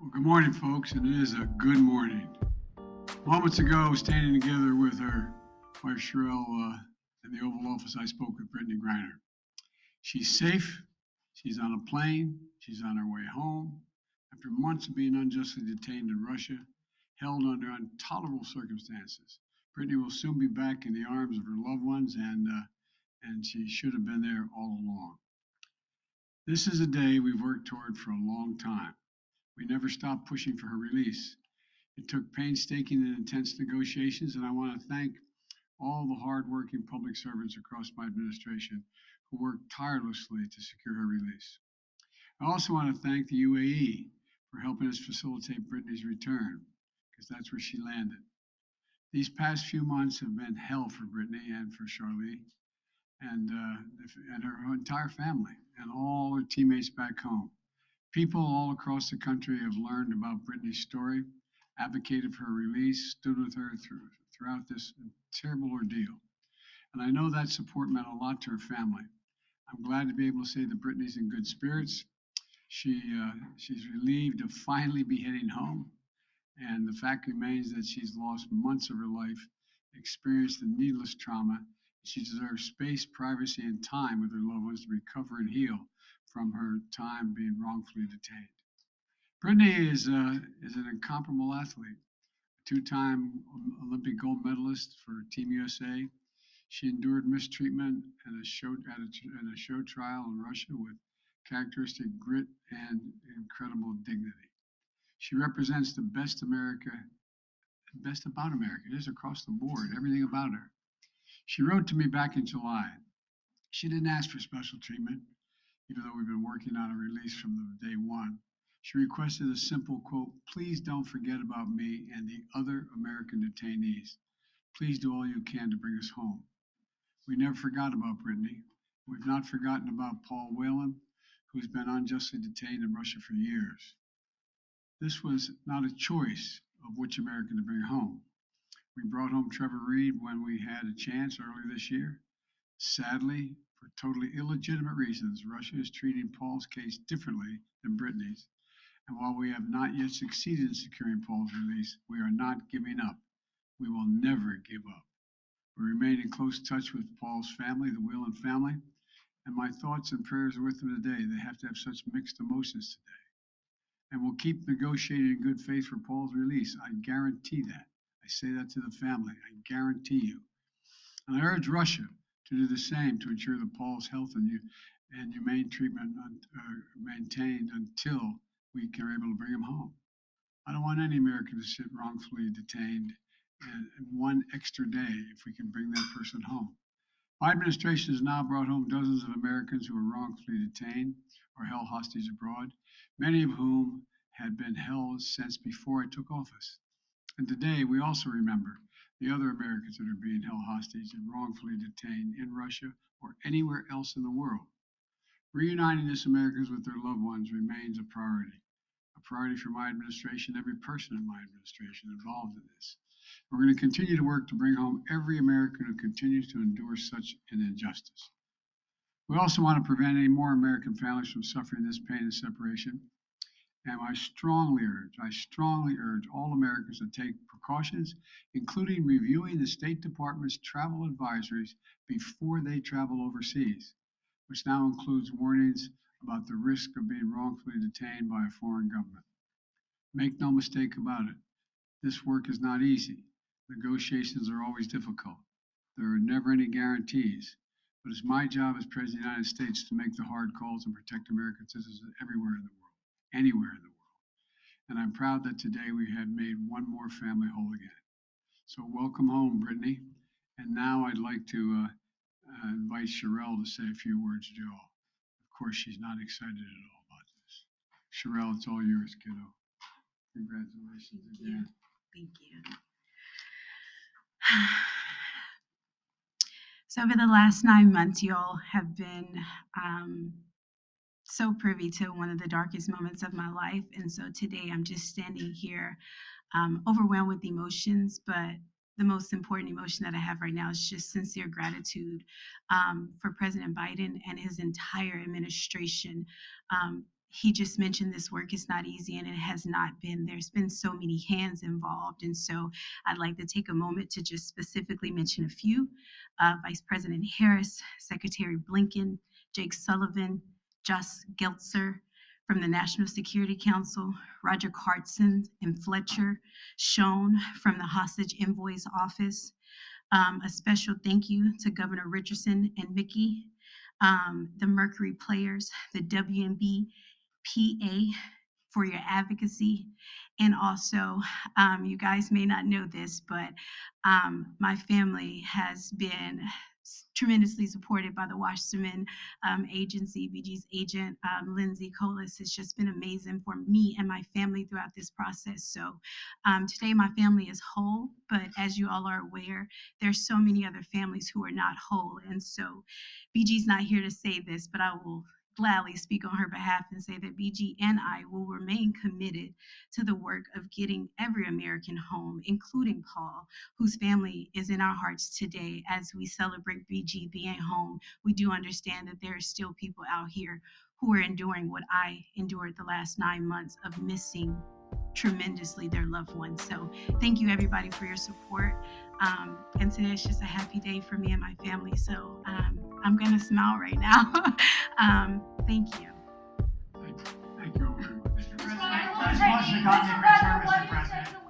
Well, good morning, folks, and it is a good morning. Moments ago, standing together with her wife Sherelle in the Oval Office, I spoke with Brittney Griner. She's safe. She's on a plane. She's on her way home. After months of being unjustly detained in Russia, held under intolerable circumstances, Brittney will soon be back in the arms of her loved ones, and she should have been there all along. This is a day we've worked toward for a long time. We never stopped pushing for her release. It took painstaking and intense negotiations, and I want to thank all the hardworking public servants across my administration who worked tirelessly to secure her release. I also want to thank the UAE for helping us facilitate Brittney's return, because that's where she landed. These past few months have been hell for Brittney and for Charlie and her entire family and all her teammates back home. People all across the country have learned about Brittney's story, advocated for her release, stood with her throughout this terrible ordeal. And I know that support meant a lot to her family. I'm glad to be able to say that Brittney's in good spirits. She's relieved to finally be heading home. And the fact remains that she's lost months of her life, experienced a needless trauma. She deserves space, privacy, and time with her loved ones to recover and heal from her time being wrongfully detained. Brittney is an incomparable athlete, a two-time Olympic gold medalist for Team USA. She endured mistreatment in a show trial in Russia with characteristic grit and incredible dignity. She represents the best about America. It is across the board, everything about her. She wrote to me back in July. She didn't ask for special treatment, even though we've been working on a release from the day one. She requested a simple quote, "Please don't forget about me and the other American detainees. Please do all you can to bring us home." We never forgot about Brittney. We've not forgotten about Paul Whelan, who's been unjustly detained in Russia for years. This was not a choice of which American to bring home. We brought home Trevor Reed when we had a chance earlier this year. Sadly, for totally illegitimate reasons, Russia is treating Paul's case differently than Brittney's. And while we have not yet succeeded in securing Paul's release, we are not giving up. We will never give up. We remain in close touch with Paul's family, the Whelan family, and my thoughts and prayers are with them today. They have to have such mixed emotions today. And we'll keep negotiating in good faith for Paul's release. I guarantee that. I say that to the family. I guarantee you. And I urge Russia to do the same to ensure that Paul's health and humane treatment maintained until we are able to bring him home. I don't want any American to sit wrongfully detained and one extra day if we can bring that person home. My administration has now brought home dozens of Americans who were wrongfully detained or held hostage abroad, many of whom had been held since before I took office. And today we also remember the other Americans that are being held hostage and wrongfully detained in Russia or anywhere else in the world. Reuniting these Americans with their loved ones remains a priority for my administration, every person in my administration involved in this. We're going to continue to work to bring home every American who continues to endure such an injustice. We also want to prevent any more American families from suffering this pain and separation. And I strongly urge all Americans to take precautions, including reviewing the State Department's travel advisories before they travel overseas, which now includes warnings about the risk of being wrongfully detained by a foreign government. Make no mistake about it, this work is not easy. Negotiations are always difficult. There are never any guarantees, but it's my job as President of the United States to make the hard calls and protect American citizens everywhere in the world, anywhere in the world. And I'm proud that today we have made one more family whole again. So welcome home, Brittney. And now I'd like to invite Sherelle to say a few words, Joe. Of course, she's not excited at all about this. Sherelle, it's all yours, kiddo. Congratulations again. Thank you. So over the last 9 months, you all have been so privy to one of the darkest moments of my life. And so today I'm just standing here overwhelmed with emotions, but the most important emotion that I have right now is just sincere gratitude for President Biden and his entire administration he just mentioned this work is not easy, and it has not been. There's been so many hands involved. And so I'd like to take a moment to just specifically mention a few. Vice President Harris, Secretary Blinken, Jake Sullivan, Josh Geltzer from the National Security Council, Roger Cartson and Fletcher, Schoen from the Hostage Envoy's Office. A special thank you to Governor Richardson and Mickey, the Mercury Players, the WNBPA for your advocacy. And also, you guys may not know this, but my family has been tremendously supported by the Wasserman Agency. BG's agent, Lindsay Colas, has just been amazing for me and my family throughout this process. So today my family is whole, but as you all are aware, there's so many other families who are not whole. And so BG's not here to say this, but I will gladly speak on her behalf and say that BG and I will remain committed to the work of getting every American home, including Paul, whose family is in our hearts today. As we celebrate BG being home, we do understand that there are still people out here who are enduring what I endured the last 9 months of missing tremendously their loved ones. So thank you everybody for your support. And today is just a happy day for me and my family. So I'm gonna smile right now. Thank you. Thank you, everyone. Mr. President, Mr. President.